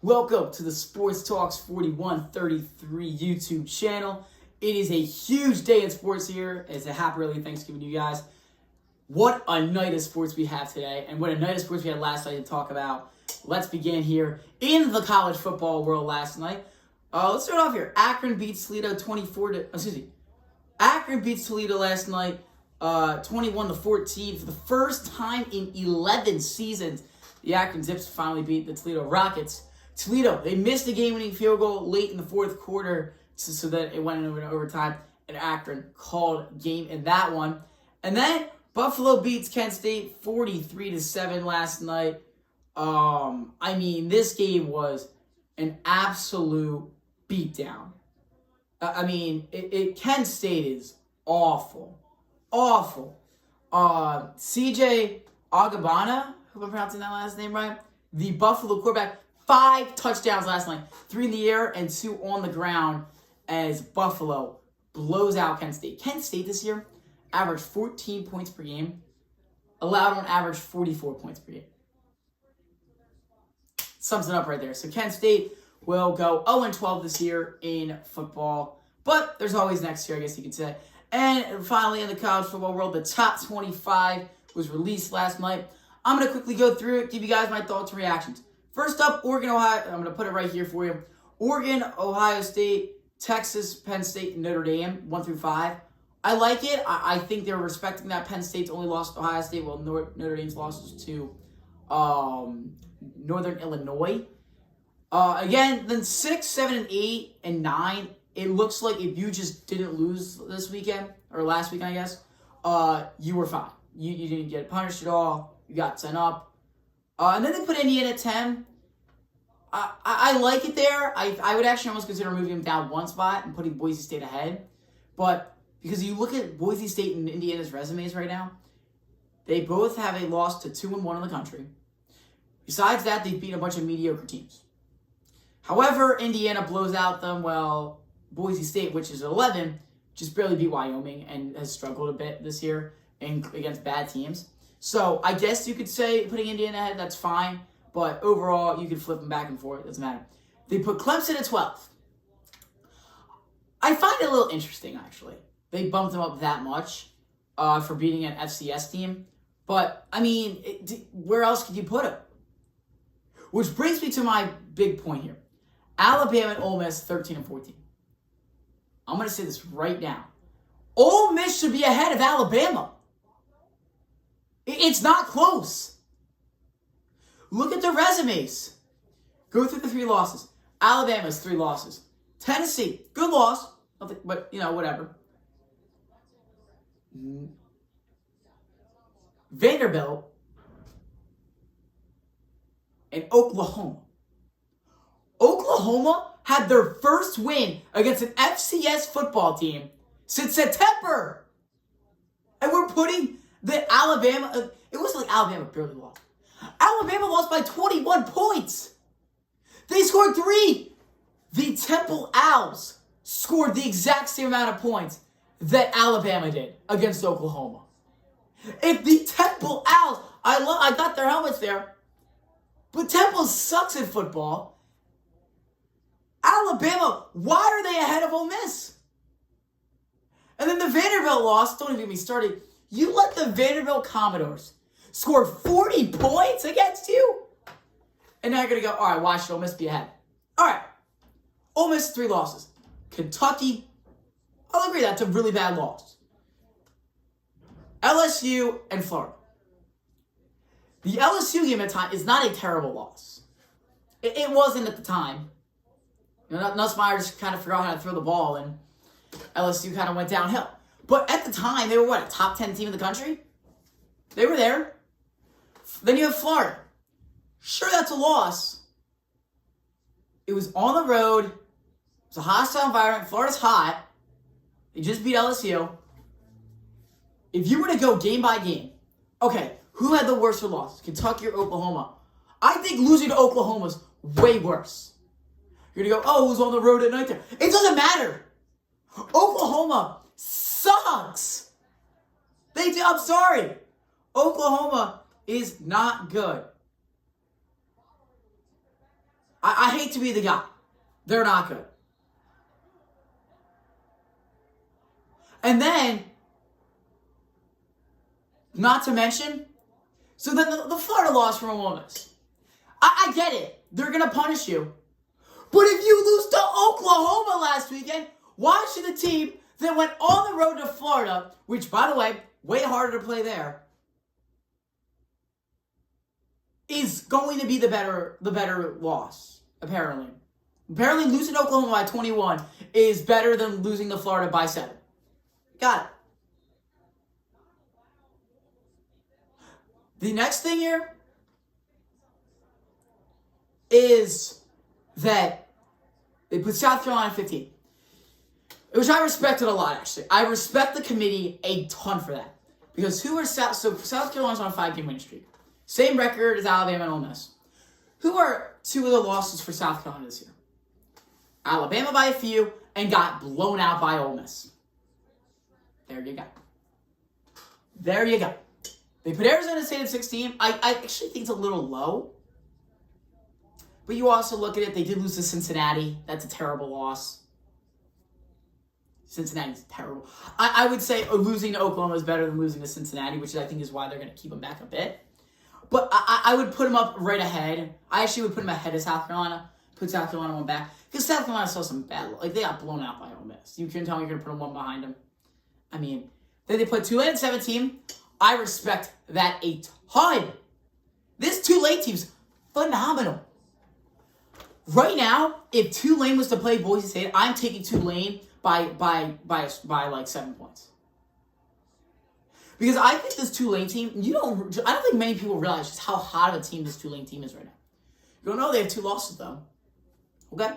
Welcome to the Sports Talks 4133 YouTube channel. It is a huge day in sports here. It's a happy early Thanksgiving to you guys. What a night of sports we have today, and what a night of sports we had last night to talk about. Let's begin here in the college football world last night. Let's start off here. Akron beats Toledo Akron beats Toledo last night, 21-14. For the first time in 11 seasons, the Akron Zips finally beat the Toledo Rockets. Toledo, they missed a game-winning field goal late in the fourth quarter so that it went into overtime, and Akron called game in that one. And then Buffalo beats Kent State 43-7 last night. This game was an absolute beatdown. Kent State is awful. CJ Agabana, hope I'm pronouncing that last name right, the Buffalo quarterback, 5 touchdowns last night, 3 in the air and 2 on the ground as Buffalo blows out Kent State. Kent State this year averaged 14 points per game, allowed on average 44 points per game. Sums it up right there. So Kent State will go 0-12 this year in football, but there's always next year, I guess you could say. And finally, in the college football world, the top 25 was released last night. I'm going to quickly go through it, give you guys my thoughts and reactions. First up, Oregon, Ohio. I'm going to put it right here for you. Oregon, Ohio State, Texas, Penn State, and Notre Dame, 1-5. I like it. I think they're respecting that Penn State's only lost to Ohio State, while Notre Dame's lost to Northern Illinois. Again, then 6, 7, and 8, and 9, it looks like if you just didn't lose this weekend, or last weekend, I guess, you were fine. You didn't get punished at all. You got sent up. And then they put Indiana at 10. I like it there. I would actually almost consider moving them down one spot and putting Boise State ahead. But because you look at Boise State and Indiana's resumes right now, they both have a loss to 2-1 in the country. Besides that, they've beaten a bunch of mediocre teams. However, Indiana blows out them, while Boise State, which is 11, just barely beat Wyoming and has struggled a bit this year against bad teams. So I guess you could say putting Indiana ahead, that's fine. But overall, you could flip them back and forth. It doesn't matter. They put Clemson at 12. I find it a little interesting, actually. They bumped them up that much for beating an FCS team. But, where else could you put them? Which brings me to my big point here. Alabama and Ole Miss, 13-14. I'm going to say this right now. Ole Miss should be ahead of Alabama. It's not close. Look at the resumes. Go through the 3 losses. Alabama's 3 losses. Tennessee, good loss. Nothing, but, whatever. Vanderbilt. And Oklahoma. Oklahoma had their first win against an FCS football team since September. And we're putting the Alabama, it wasn't like Alabama barely lost. Alabama lost by 21 points. They scored 3. The Temple Owls scored the exact same amount of points that Alabama did against Oklahoma. If the Temple Owls, I got their helmets there, but Temple sucks at football. Alabama, why are they ahead of Ole Miss? And then the Vanderbilt loss, don't even get me started. You let the Vanderbilt Commodores score 40 points against you? And now you're going to go, all right, why should Ole Miss be ahead? All right, Ole Miss, 3 losses. Kentucky, I'll agree, that's a really bad loss. LSU and Florida. The LSU game at the time is not a terrible loss. It wasn't at the time. Nussmeier just kind of forgot how to throw the ball, and LSU kind of went downhill. But at the time, they were a top 10 team in the country? They were there. Then you have Florida. Sure, that's a loss. It was on the road. It was a hostile environment. Florida's hot. They just beat LSU. If you were to go game by game, okay, who had the worst loss, Kentucky or Oklahoma? I think losing to Oklahoma's way worse. You're going to go, oh, it was on the road at night there. It doesn't matter. Oklahoma sucks. I'm sorry. Oklahoma is not good. I hate to be the guy. They're not good. And then, not to mention, so then the Florida loss from Ole Miss. I get it. They're going to punish you. But if you lose to Oklahoma last weekend, why should the team that went on the road to Florida, which, by the way, way harder to play there, is going to be the better loss, apparently. Apparently losing to Oklahoma by 21 is better than losing to Florida by 7. Got it. The next thing here is that they put South Carolina 15. Which I respected a lot, actually. I respect the committee a ton for that. Because South Carolina's on a 5-game winning streak. Same record as Alabama and Ole Miss. Who are two of the losses for South Carolina this year? Alabama by a few and got blown out by Ole Miss. There you go. There you go. They put Arizona State at 16. I actually think it's a little low. But you also look at it, they did lose to Cincinnati. That's a terrible loss. Cincinnati's terrible. I would say losing to Oklahoma is better than losing to Cincinnati, which I think is why they're going to keep them back a bit. But I would put them up right ahead. I actually would put them ahead of South Carolina. Put South Carolina one back. Because South Carolina saw some bad... Like, they got blown out by Ole Miss. You couldn't tell me you're going to put them one behind them. I mean, then they put Tulane at 17. I respect that a ton. This Tulane team's phenomenal. Right now, if Tulane was to play Boise State, I'm taking Tulane by like 7 points. Because I think this Tulane team, I don't think many people realize just how hot of a team this Tulane team is right now. You don't know they have 2 losses, though. Okay?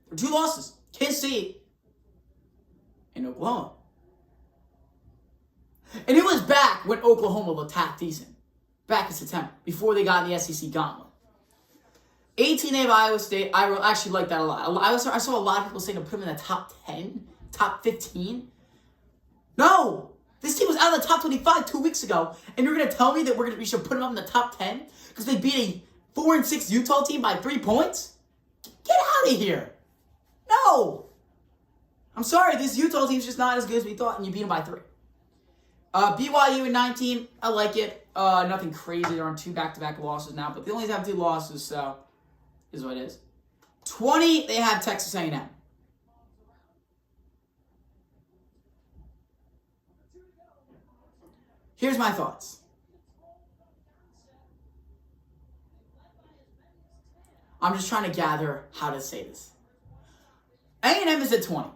They're 2 losses. Kansas State and Oklahoma. And it was back when Oklahoma looked half decent. Back in September, before they got in the SEC gauntlet. 18 of Iowa State, I actually like that a lot. I saw a lot of people saying to put them in the top 10, top 15. No! This team was out of the top 25 2 weeks ago, and you're going to tell me that we should put them up in the top 10 because they beat a 4-6 Utah team by 3 points? Get out of here! No! I'm sorry, this Utah team's just not as good as we thought, and you beat them by 3. BYU in 19, I like it. Nothing crazy. They're on 2 back-to-back losses now, but they only have 2 losses, so is what it is. 20, they have Texas A&M. Here's my thoughts. I'm just trying to gather how to say this. A&M is at 20.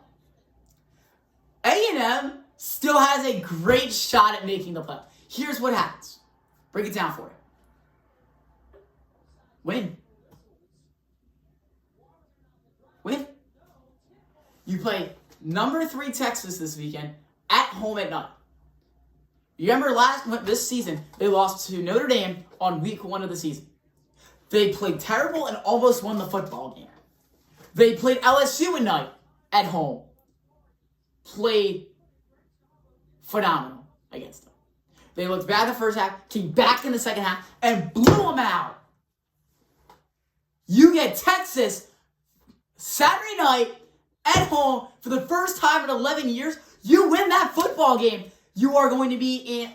A&M still has a great shot at making the playoff. Here's what happens. Break it down for you. Win. You play number 3 Texas this weekend at home at night. You remember this season, they lost to Notre Dame on week 1 of the season. They played terrible and almost won the football game. They played LSU at night at home. Played phenomenal against them. They looked bad the first half, came back in the second half, and blew them out. You get Texas Saturday night at home for the first time in 11 years. You win that football game. You are going to be in,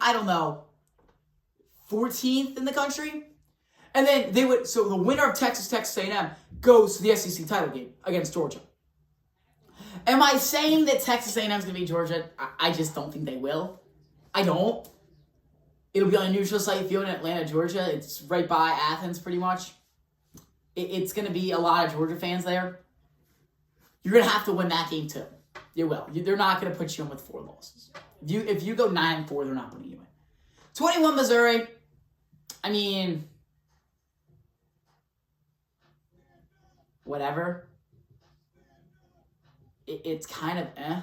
14th in the country. And then so the winner of Texas A&M goes to the SEC title game against Georgia. Am I saying that Texas A&M is going to beat Georgia? I just don't think they will. I don't. It'll be on a neutral site field in Atlanta, Georgia. It's right by Athens, pretty much. It's going to be a lot of Georgia fans there. You're going to have to win that game, too. You will. They're not going to put you in with 4 losses. If you go 9-4, they're not putting you in. 21 Missouri. I mean, whatever. It's kind of eh.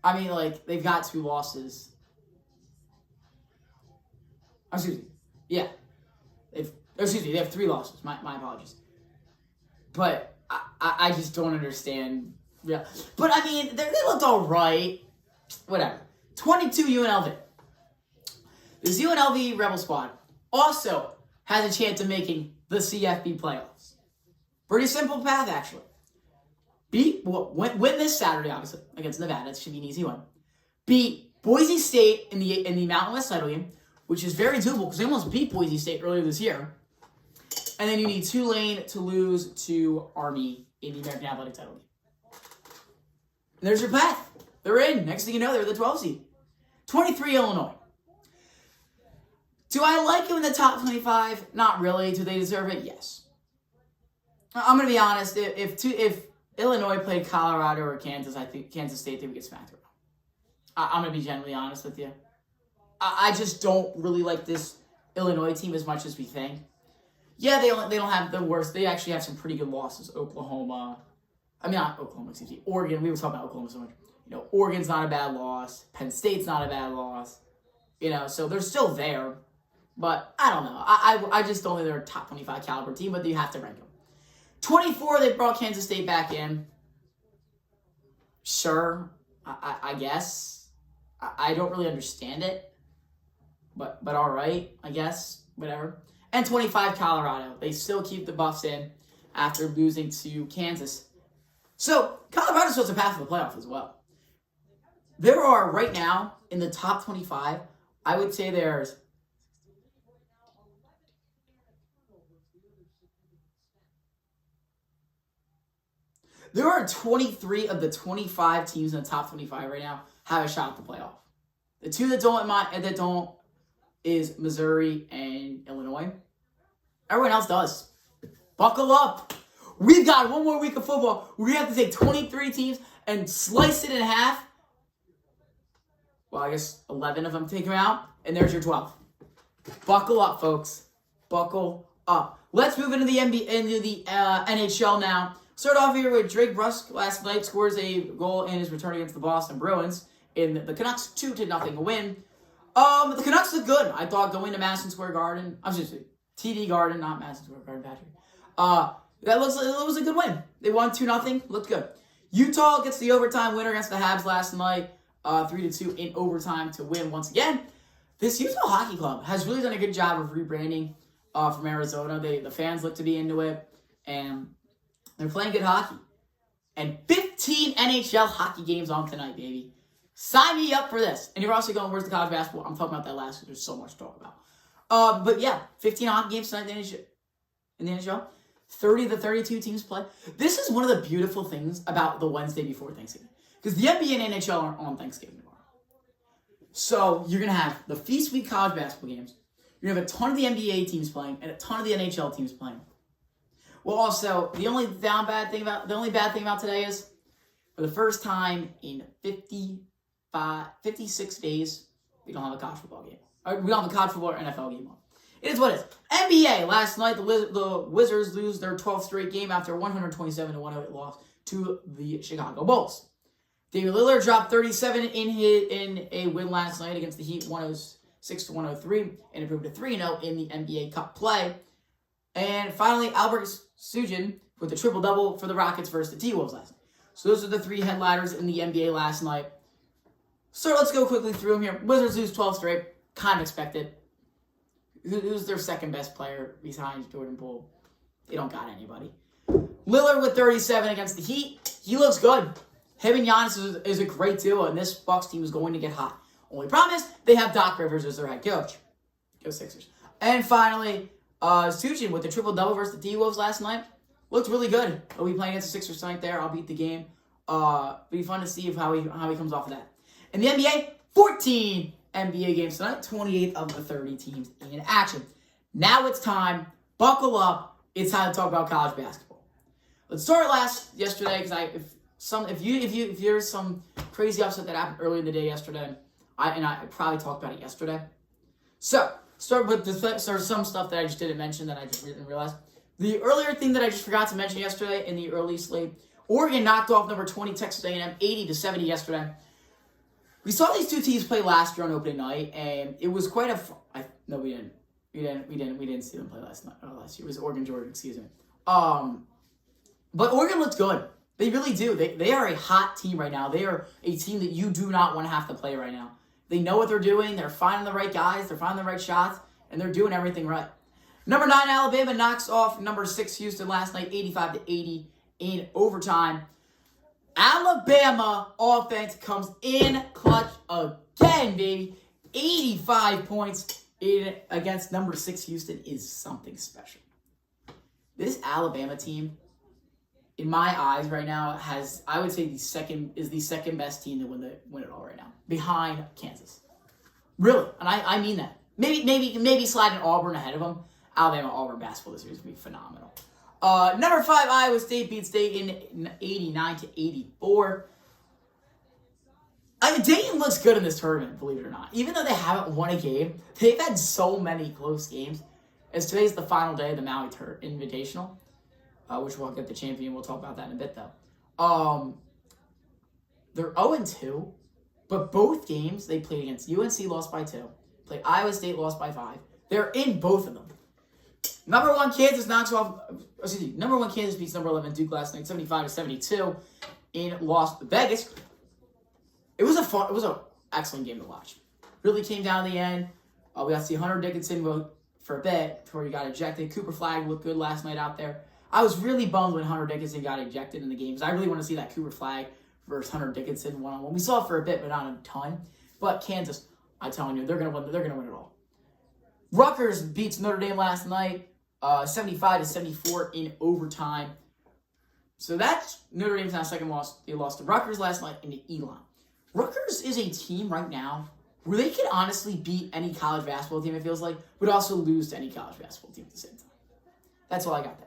I mean, like, they've got 2 losses. Excuse me. Yeah. They have 3 losses. My apologies. But I just don't understand. Yeah. But, I mean, they looked all right. Whatever. 22 UNLV. This UNLV Rebel squad also has a chance of making the CFB playoffs. Pretty simple path, actually. Win this Saturday, obviously, against Nevada. It should be an easy one. Beat Boise State in the Mountain West title game, which is very doable because they almost beat Boise State earlier this year. And then you need Tulane to lose to Army in the American Athletic title game. And there's your path. They're in. Next thing you know, they're the 12th seed. 23, Illinois. Do I like them in the top 25? Not really. Do they deserve it? Yes. I'm going to be honest. If Illinois played Colorado or Kansas, I think Kansas State, they would get smacked around. I'm going to be genuinely honest with you. I just don't really like this Illinois team as much as we think. Yeah, they don't have the worst. They actually have some pretty good losses. Oklahoma. I mean, not Oklahoma, excuse me. Oregon. We were talking about Oklahoma so much. Oregon's not a bad loss. Penn State's not a bad loss. So they're still there. But I don't know. I just don't think they're a top 25 caliber team, but you have to rank them. 24, they brought Kansas State back in. Sure, I guess. I don't really understand it. But all right, I guess. Whatever. And 25, Colorado. They still keep the Buffs in after losing to Kansas. So, Colorado's supposed to pass to the playoff as well. There are, right now, in the top 25, I would say there's There are 23 of the 25 teams in the top 25 right now have a shot at the playoff. The two that don't is Missouri and Illinois. Everyone else does. Buckle up. We've got one more week of football. We have to take 23 teams and slice it in half. Well, I guess 11 of them take them out, and there's your 12. Buckle up, folks. Buckle up. Let's move into the NHL now. Start off here with Drake Brusk last night scores a goal in his return against the Boston Bruins in the Canucks 2-0 win. The Canucks look good. I thought going to Madison Square Garden. I'm just TD Garden, not Madison Square Garden, Patrick. It was a good win. They won 2-0. Looked good. Utah gets the overtime winner against the Habs last night, 3-2 in overtime to win once again. This Utah Hockey Club has really done a good job of rebranding from Arizona. The fans look to be into it, and they're playing good hockey. And 15 NHL hockey games on tonight, baby. Sign me up for this. And you're also going, where's the college basketball? I'm talking about that last week. There's so much to talk about. But yeah, 15 hockey games tonight in the NHL. 30 to 32 teams play. This is one of the beautiful things about the Wednesday before Thanksgiving. Because the NBA and NHL aren't on Thanksgiving tomorrow. So you're going to have the Feast Week college basketball games. You're going to have a ton of the NBA teams playing and a ton of the NHL teams playing. Well, also, the only bad thing about today is, for the first time in 56 days, we don't have a college football game. We don't have a college football or NFL game on. It is what it is. NBA, last night, the Wizards lose their 12th straight game after a 127-108 loss to the Chicago Bulls. Damian Lillard dropped 37 in a win last night against the Heat, 106-103, and improved to 3-0 in the NBA Cup play. And finally, Albert Sujin with a triple-double for the Rockets versus the T-Wolves last night. So those are the three headliners in the NBA last night. So let's go quickly through them here. Wizards lose 12 straight. Kind of expected. Who's their second best player behind Jordan Poole? They don't got anybody. Lillard with 37 against the Heat. He looks good. Him and Giannis is a great duo, and this Bucks team is going to get hot. Only problem is they have Doc Rivers as their head coach. Go Sixers. And finally, Sujin with the triple-double versus the T-Wolves last night. Looked really good. He'll be playing against the Sixers tonight there. I'll beat the game. Be fun to see how he comes off of that. In the NBA, 14 NBA games tonight. 28 of the 30 teams in action. Now it's time. Buckle up. It's time to talk about college basketball. Let's start yesterday because if there's some crazy upset that happened earlier in the day yesterday, I probably talked about it yesterday. So start with some stuff that I just didn't mention that I just didn't realize. The earlier thing that I just forgot to mention yesterday in the early slate, Oregon knocked off number 20 Texas A&M 80-70 yesterday. We saw these two teams play last year on opening night, and it was quite a. No, we didn't. We didn't see them play last year. It was Oregon, Georgia. Excuse me. But Oregon looked good. They really do. They are a hot team right now. They are a team that you do not want to have to play right now. They know what they're doing. They're finding the right guys. They're finding the right shots, and they're doing everything right. Number 9, Alabama knocks off number 6, Houston last night, 85-80 in overtime. Alabama offense comes in clutch again, baby. 85 points against number 6 Houston is something special. This Alabama team, in my eyes right now, I would say the second best team to win it all right now, behind Kansas. Really, and I mean that. Maybe sliding Auburn ahead of them. Alabama-Auburn basketball this year is going to be phenomenal. Number 5, Iowa State beats Dayton 89-84. I mean, Dayton looks good in this tournament, believe it or not. Even though they haven't won a game, they've had so many close games. As today's the final day of the Maui Invitational, which we'll get the champion. We'll talk about that in a bit, though. They're 0-2, but both games they played against UNC lost by 2, played Iowa State lost by 5. They're in both of them. Number 1 Kansas beats number 11 Duke last night, 75-72 in Las Vegas. It was an excellent game to watch. Really came down to the end. We got to see Hunter Dickinson vote for a bit before he got ejected. Cooper Flagg looked good last night out there. I was really bummed when Hunter Dickinson got ejected in the game because I really want to see that Cooper Flagg versus Hunter Dickinson one-on-one. We saw it for a bit, but not a ton. But Kansas, I'm telling you, they're gonna win. They're gonna win it all. Rutgers beats Notre Dame last night, 75-74 in overtime. So that's Notre Dame's now second loss. They lost to Rutgers last night and to Elon. Rutgers is a team right now where they can honestly beat any college basketball team, it feels like, but also lose to any college basketball team at the same time. That's all I got there.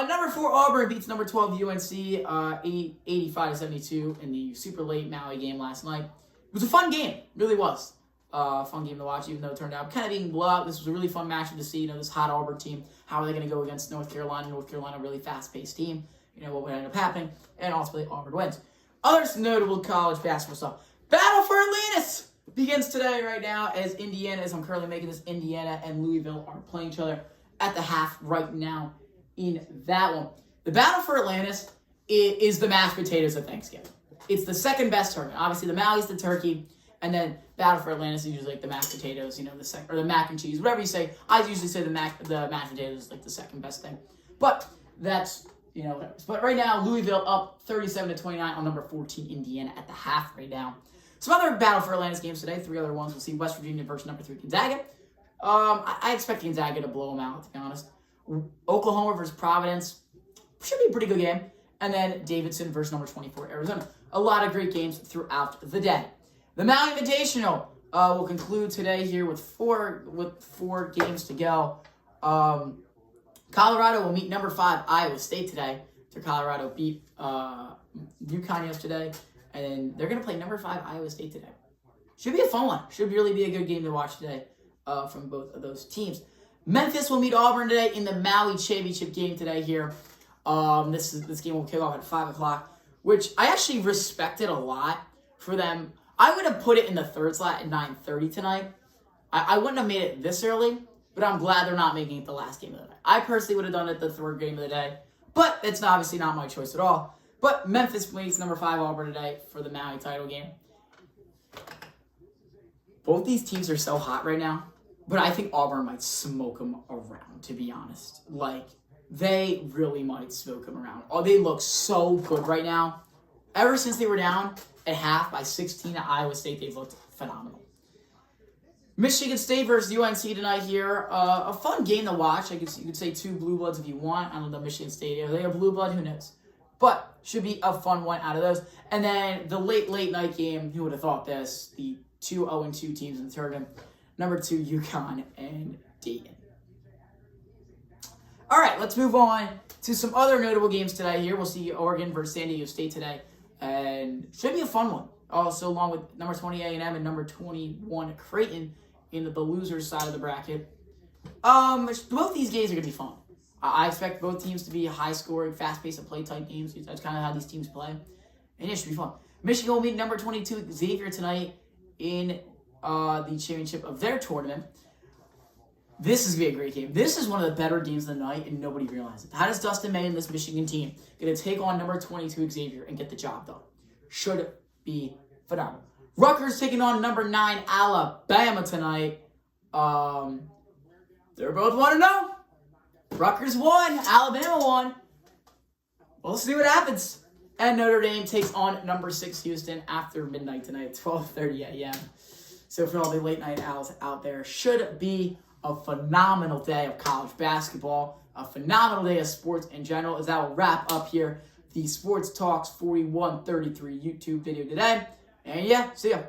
Number 4, Auburn beats number 12 UNC 85-72 in the super late Maui game last night. It was a fun game. It really was. Fun game to watch, even though it turned out kind of being blowout. This was a really fun matchup to see. This hot Auburn team. How are they going to go against North Carolina? North Carolina, really fast-paced team. What would end up happening? And ultimately, Auburn wins. Other notable college basketball stuff. Battle for Atlantis begins today right now as I'm currently making this, Indiana and Louisville are playing each other at the half right now in that one. The Battle for Atlantis is the mashed potatoes of Thanksgiving. It's the second best tournament. Obviously, the Maui's the turkey, and then Battle for Atlantis is usually like the mashed potatoes, or the mac and cheese, whatever you say. I usually say the mashed potatoes is like the second best thing. But that's, whatever. But right now, Louisville up 37-29 on number 14 Indiana at the half right now. Some other Battle for Atlantis games today, 3 other ones. We'll see West Virginia versus number 3 Gonzaga. I expect Gonzaga to blow them out, to be honest. Oklahoma versus Providence. Should be a pretty good game. And then Davidson versus number 24 Arizona. A lot of great games throughout the day. The Maui Invitational will conclude today here with four games to go. Colorado will meet number 5 Iowa State today. After Colorado beat UConn yesterday. And then they're going to play number 5 Iowa State today. Should be a fun one. Should really be a good game to watch today from both of those teams. Memphis will meet Auburn today in the Maui Championship game today here. This game will kick off at 5 o'clock, which I actually respected a lot for them. I would have put it in the third slot at 9:30 tonight. I wouldn't have made it this early, but I'm glad they're not making it the last game of the night. I personally would have done it the third game of the day, but it's obviously not my choice at all. But Memphis meets number 5 Auburn today for the Maui title game. Both these teams are so hot right now, but I think Auburn might smoke them around, to be honest. They really might smoke them around. Oh, they look so good right now. Ever since they were down at half by 16 at Iowa State, they've looked phenomenal. Michigan State versus UNC tonight here. A fun game to watch. You could say 2 blue bloods if you want. I don't know Michigan State. Are they a blue blood? Who knows? But should be a fun one out of those. And then the late night game, who would have thought this? The 2 0-2 teams in the tournament. Number 2, UConn and Dayton. All right, let's move on to some other notable games today here. We'll see Oregon versus San Diego State today. And should be a fun one. Also, along with number 20 A&M and number 21 Creighton in the losers side of the bracket. Both these games are going to be fun. I expect both teams to be high-scoring, fast-paced, and play-type games. That's kind of how these teams play. And it should be fun. Michigan will meet number 22 Xavier tonight in the championship of their tournament. This is going to be a great game. This is one of the better games of the night, and nobody realizes it. How does Dustin May and this Michigan team going to take on number 22 Xavier and get the job done? Should be phenomenal. Rutgers taking on number 9 Alabama tonight. They're both 1-0. Rutgers won. Alabama won. We'll see what happens. And Notre Dame takes on number 6 Houston after midnight tonight, 12:30 a.m. So for all the late night owls out there, should be a phenomenal day of college basketball, a phenomenal day of sports in general, as that will wrap up here the Sports Talks 4133 YouTube video today. And yeah, see ya.